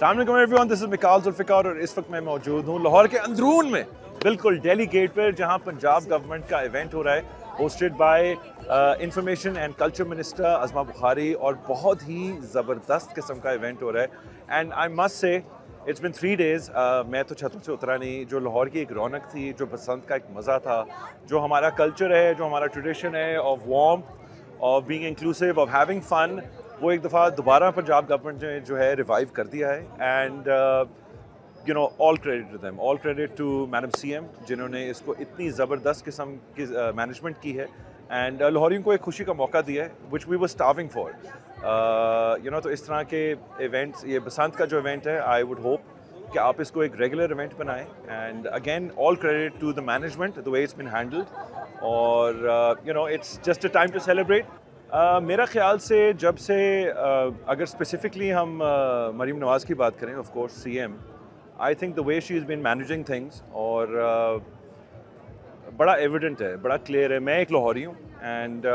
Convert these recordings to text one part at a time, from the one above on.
अस्सलाम वालेकुम everyone, this is Mikaal Zulfiqar और इस वक्त मैं मौजूद हूँ लाहौर के अंदरून में, बिल्कुल दिल्ली गेट पर, जहाँ पंजाब गवर्नमेंट का इवेंट हो रहा है, hosted by information and culture minister Azma Bukhari, और बहुत ही ज़बरदस्त किस्म का इवेंट हो रहा है। And I must say it's been 3 days, मैं तो छतों से उतरा नहीं। जो लाहौर की एक रौनक थी, जो बसंत का एक मज़ा था, जो हमारा कल्चर है, जो हमारा ट्रेडिशन है of warmth, of being inclusive, of having fun, वो एक दफ़ा दोबारा पंजाब गवर्नमेंट ने जो है रिवाइव कर दिया है। And you know, all credit to them, all credit to madam CM, जिन्होंने इसको इतनी ज़बरदस्त किस्म की मैनेजमेंट की है एंड लाहौरियों को एक खुशी का मौका दिया है, which we were starving for. You know, तो इस तरह के इवेंट्स, ये बसंत का जो इवेंट है, आई वुड होप कि आप इसको एक रेगुलर इवेंट बनाएं। And again all credit to the management, the way it's been handled, और you know, it's just a time to celebrate. मेरा ख्याल से जब से अगर स्पेसिफिकली हम मरीम नवाज़ की बात करें, of course CM, I think the way she is been managing things, और बड़ा एविडेंट है, बड़ा क्लियर है। मैं एक लाहौरी हूँ एंड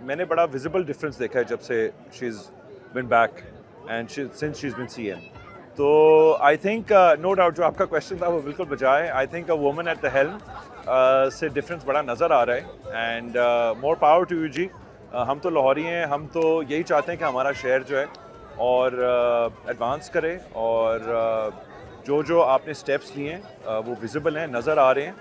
मैंने बड़ा विजिबल डिफरेंस देखा है जब से she is been back and since she is been CM. तो आई थिंक नो डाउट जो आपका क्वेश्चन था वो बिल्कुल बजा है। I think a woman at the helm से डिफरेंस बड़ा नज़र आ रहा है। And more power to you ji. हम तो लाहौरी हैं, हम तो यही चाहते हैं कि हमारा शहर जो है और एडवांस करे, और जो आपने स्टेप्स लिए हैं वो विजिबल हैं, नज़र आ रहे हैं।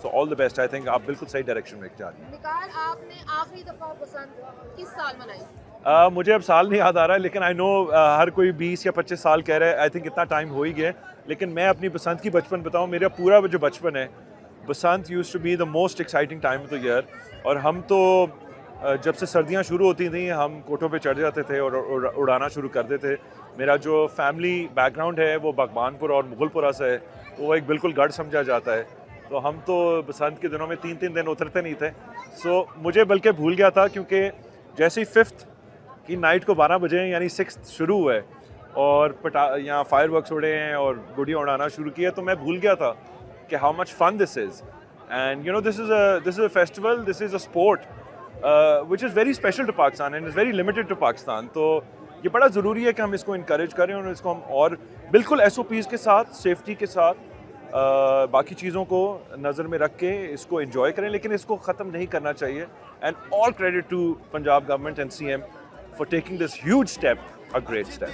So all the best. I think आप बिल्कुल सही डायरेक्शन में जा रही हैं। निकाल, आपने आखिरी दफा बसंत किस साल मनाई? मुझे अब साल नहीं याद आ रहा है, लेकिन आई नो हर कोई 20 या 25 साल कह रहा है। आई थिंक इतना टाइम हो ही गया। लेकिन मैं अपनी बसंत की बचपन बताऊँ, मेरा पूरा जो बचपन है, Basant used to be the most exciting time of the year. और हम तो जब से सर्दियाँ शुरू होती थी, हम कोठों पे चढ़ जाते थे और उड़ाना शुरू कर देते। मेरा जो फैमिली बैकग्राउंड है वो बागबानपुर और मुगलपुरा से है, तो वो एक बिल्कुल गढ़ समझा जाता है। तो हम तो बसंत के दिनों में 3-3 दिन उतरते नहीं थे। सो मुझे बल्कि भूल गया था, क्योंकि जैसे ही 5th की नाइट को 12 बजे यानी 6th शुरू हुआ है और यहाँ फायरवर्क्स उड़े हैं और गुड़िया उड़ाना शुरू किया, तो मैं भूल गया था कि how much fun this is. And you know, this is a festival, this is a sport which is very special to Pakistan and is very limited to Pakistan। तो ये बड़ा ज़रूरी है कि हम इसको इनकरेज करें और इसको हम और बिल्कुल SOPs के साथ, सेफ्टी के साथ, बाकी चीज़ों को नज़र में रख के इसको एंजॉय करें, लेकिन इसको ख़त्म नहीं करना चाहिए। And all credit to Punjab government and CM for taking this huge step, a great step.